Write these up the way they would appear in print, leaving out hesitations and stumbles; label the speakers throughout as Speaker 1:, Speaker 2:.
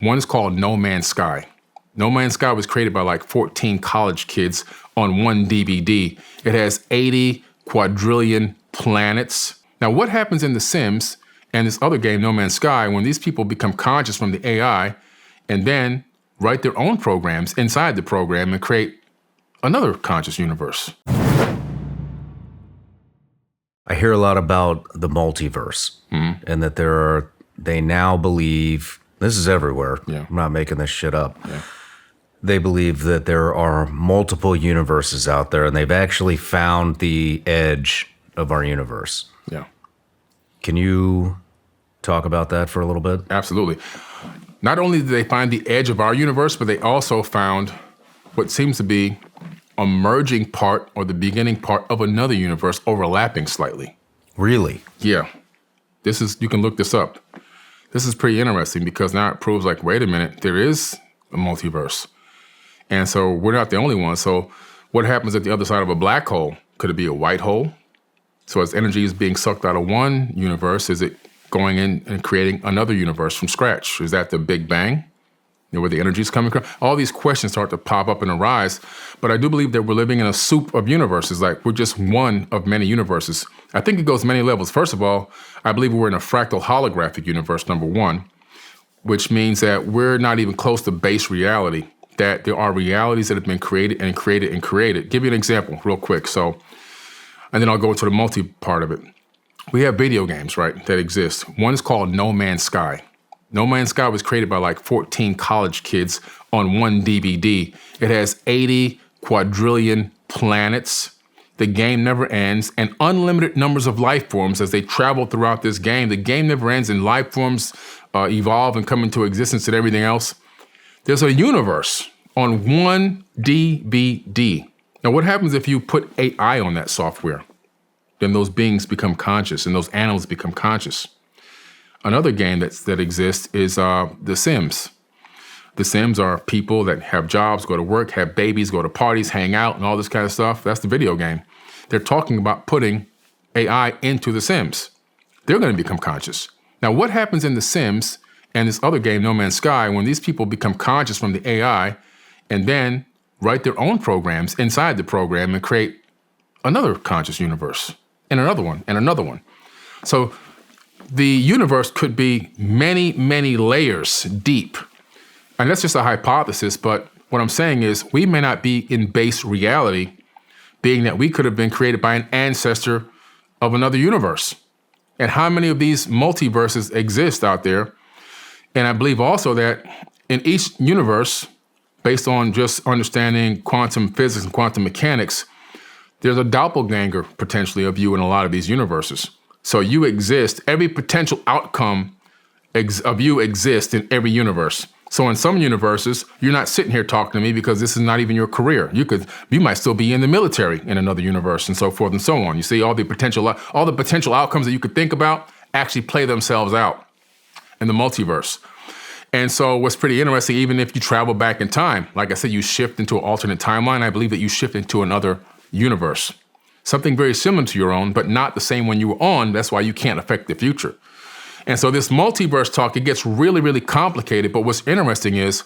Speaker 1: One is called No Man's Sky. No Man's Sky was created by like 14 college kids on one DVD. It has 80 quadrillion planets. Now, what happens in The Sims and this other game, No Man's Sky, when these people become conscious from the AI and then write their own programs inside the program and create another conscious universe?
Speaker 2: I hear a lot about the multiverse and that they now believe, this is everywhere,
Speaker 1: Yeah.
Speaker 2: I'm not making this shit up.
Speaker 1: Yeah.
Speaker 2: They believe that there are multiple universes out there and they've actually found the edge of our universe.
Speaker 1: Yeah.
Speaker 2: Can you talk about that for a little bit?
Speaker 1: Absolutely. Not only did they find the edge of our universe, but they also found what seems to be a merging part or the beginning part of another universe overlapping slightly.
Speaker 2: Really?
Speaker 1: Yeah. You can look this up. This is pretty interesting because now it proves like, wait a minute, there is a multiverse. And so we're not the only ones. So what happens at the other side of a black hole? Could it be a white hole? So as energy is being sucked out of one universe, is it going in and creating another universe from scratch? Is that the Big Bang? Where the energy is coming from? All these questions start to pop up and arise. But I do believe that we're living in a soup of universes. Like we're just one of many universes. I think it goes many levels. First of all, I believe we're in a fractal holographic universe, number one, which means that we're not even close to base reality, that there are realities that have been created and created and created. Give you an example real quick. And then I'll go into the multi part of it. We have video games, right, that exist. One is called No Man's Sky. No Man's Sky was created by like 14 college kids on one DVD. It has 80 quadrillion planets. The game never ends, and unlimited numbers of life forms as they travel throughout this game. The game never ends, and life forms evolve and come into existence and everything else. There's a universe on one DVD. Now, what happens if you put AI on that software? Then those beings become conscious, and those animals become conscious. Another game that exists is The Sims. The Sims are people that have jobs, go to work, have babies, go to parties, hang out, and all this kind of stuff. That's the video game. They're talking about putting AI into The Sims. They're going to become conscious. Now, what happens in The Sims and this other game, No Man's Sky, when these people become conscious from the AI and then write their own programs inside the program and create another conscious universe and another one and another one? So the universe could be many, many layers deep. And that's just a hypothesis, but what I'm saying is we may not be in base reality, being that we could have been created by an ancestor of another universe. And how many of these multiverses exist out there? And I believe also that in each universe, based on just understanding quantum physics and quantum mechanics, there's a doppelganger potentially of you in a lot of these universes. So you exist, every potential outcome of you exists in every universe. So in some universes, you're not sitting here talking to me because this is not even your career. You might still be in the military in another universe and so forth and so on. You see, all the potential outcomes that you could think about actually play themselves out in the multiverse. And so what's pretty interesting, even if you travel back in time, like I said, you shift into an alternate timeline, I believe that you shift into another universe. Something very similar to your own, but not the same one you were on. That's why you can't affect the future. And so this multiverse talk, it gets really, really complicated. But what's interesting is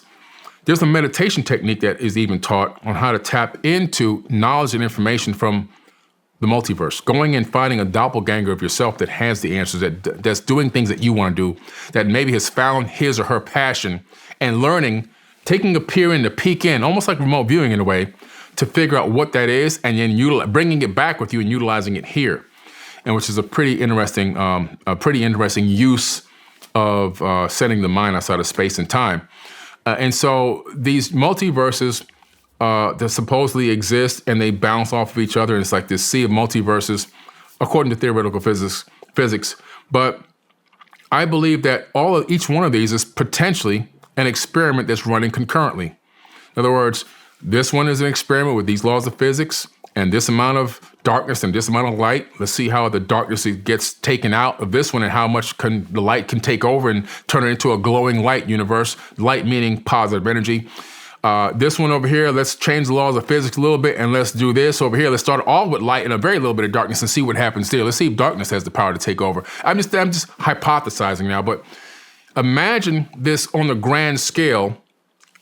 Speaker 1: there's a meditation technique that is even taught on how to tap into knowledge and information from the multiverse, going and finding a doppelganger of yourself that has the answers, that's doing things that you want to do, that maybe has found his or her passion, and learning, taking a peer in, to peek in, almost like remote viewing in a way, to figure out what that is, and then bringing it back with you and utilizing it here, and which is a pretty interesting use of setting the mind outside of space and time. And so these multiverses that supposedly exist and they bounce off of each other, and it's like this sea of multiverses, according to theoretical physics. But I believe that each one of these is potentially an experiment that's running concurrently. In other words, this one is an experiment with these laws of physics and this amount of darkness and this amount of light. Let's see how the darkness gets taken out of this one and how much the light can take over and turn it into a glowing light universe, light meaning positive energy. This one over here, let's change the laws of physics a little bit and let's do this over here. Let's start all with light and a very little bit of darkness and see what happens there. Let's see if darkness has the power to take over. I'm just hypothesizing now, but Imagine this on the grand scale,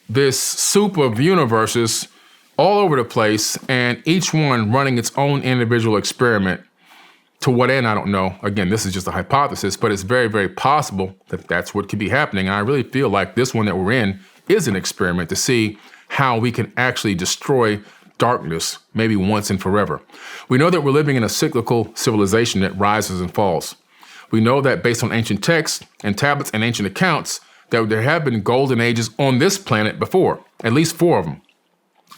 Speaker 1: this soup of universes all over the place, and each one running its own individual experiment. To what end, I don't know. Again, this is just a hypothesis, but it's very, very possible that that's what could be happening. And I really feel like this one that we're in is an experiment to see how we can actually destroy darkness, maybe once and forever. We know that we're living in a cyclical civilization that rises and falls. We know that based on ancient texts and tablets and ancient accounts, that there have been golden ages on this planet before, at least 4 of them.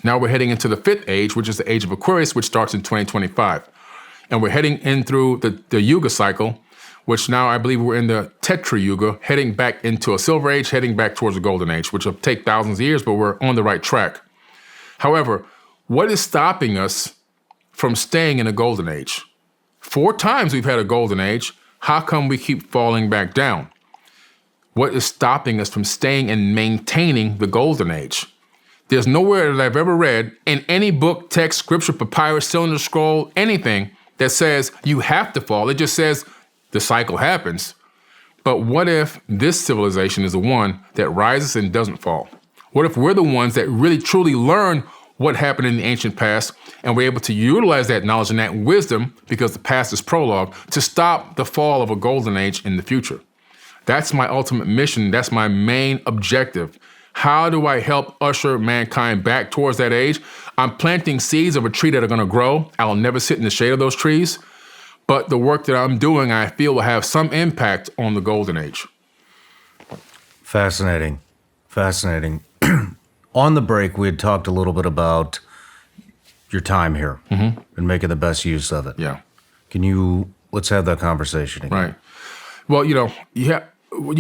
Speaker 1: Now we're heading into the 5th age, which is the age of Aquarius, which starts in 2025. And we're heading in through the Yuga cycle, which now I believe we're in the Tetra Yuga, heading back into a Silver Age, heading back towards the Golden Age, which will take thousands of years, but we're on the right track. However, what is stopping us from staying in a Golden Age? 4 times we've had a Golden Age. How come we keep falling back down? What is stopping us from staying and maintaining the Golden Age? There's nowhere that I've ever read in any book, text, scripture, papyrus, cylinder scroll, anything that says you have to fall. It just says the cycle happens. But what if this civilization is the one that rises and doesn't fall? What if we're the ones that really truly learn what happened in the ancient past and we're able to utilize that knowledge and that wisdom, because the past is prologue, to stop the fall of a golden age in the future? That's my ultimate mission. That's my main objective. How do I help usher mankind back towards that age? I'm planting seeds of a tree that are going to grow. I'll never sit in the shade of those trees. But the work that I'm doing, I feel, will have some impact on the golden age.
Speaker 2: Fascinating. Fascinating. On the break, we had talked a little bit about your time here and making the best use of it.
Speaker 1: Yeah.
Speaker 2: Let's have that conversation again.
Speaker 1: Right. Well, you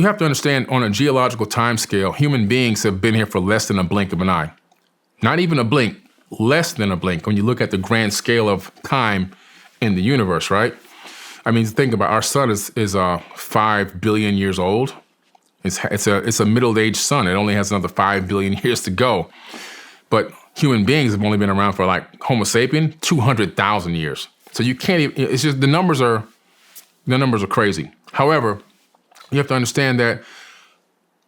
Speaker 1: have to understand, on a geological time scale, human beings have been here for less than a blink of an eye. Not even a blink, less than a blink when you look at the grand scale of time in the universe, right? I mean, think about our sun is 5 billion years old. It's a middle-aged sun. It only has another 5 billion years to go. But human beings have only been around for, like Homo sapien, 200,000 years. So you can't even, it's just the numbers are crazy. However, you have to understand that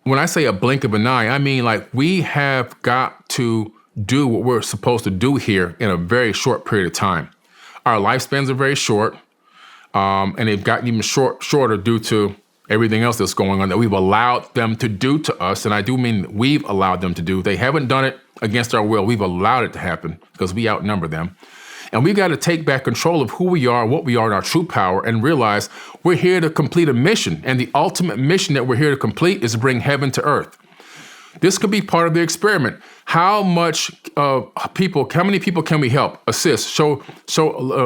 Speaker 1: when I say a blink of an eye, I mean like we have got to do what we're supposed to do here in a very short period of time. Our lifespans are very short, and they've gotten even shorter due to everything else that's going on that we've allowed them to do to us. And I do mean we've allowed them to do. They haven't done it against our will. We've allowed it to happen because we outnumber them. And we've got to take back control of who we are, what we are, and our true power, and realize we're here to complete a mission. And the ultimate mission that we're here to complete is to bring heaven to earth. This could be part of the experiment. How many people can we help, assist, show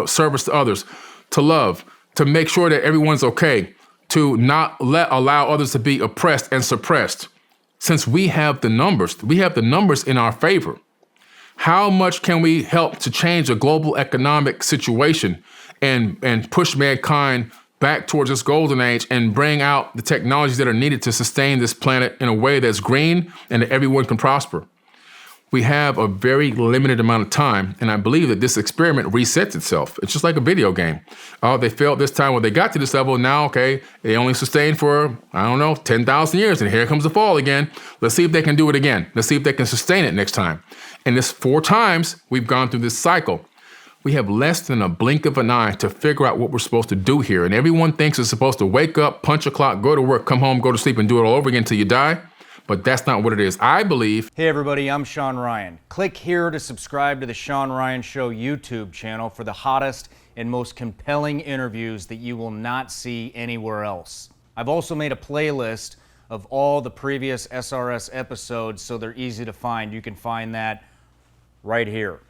Speaker 1: service to others, to love, to make sure that everyone's okay, to not allow others to be oppressed and suppressed? Since we have the numbers in our favor. How much can we help to change the global economic situation and push mankind back towards this golden age and bring out the technologies that are needed to sustain this planet in a way that's green and that everyone can prosper? We have a very limited amount of time, and I believe that this experiment resets itself. It's just like a video game. Oh, they failed this time when they got to this level. Now, okay, they only sustained for, 10,000 years, and here comes the fall again. Let's see if they can do it again. Let's see if they can sustain it next time. And this 4 times we've gone through this cycle. We have less than a blink of an eye to figure out what we're supposed to do here. And everyone thinks it's supposed to wake up, punch a clock, go to work, come home, go to sleep, and do it all over again until you die. But that's not what it is. I believe.
Speaker 3: Hey everybody, I'm Shawn Ryan. Click here to subscribe to the Shawn Ryan Show YouTube channel for the hottest and most compelling interviews that you will not see anywhere else. I've also made a playlist of all the previous SRS episodes so they're easy to find. You can find that right here.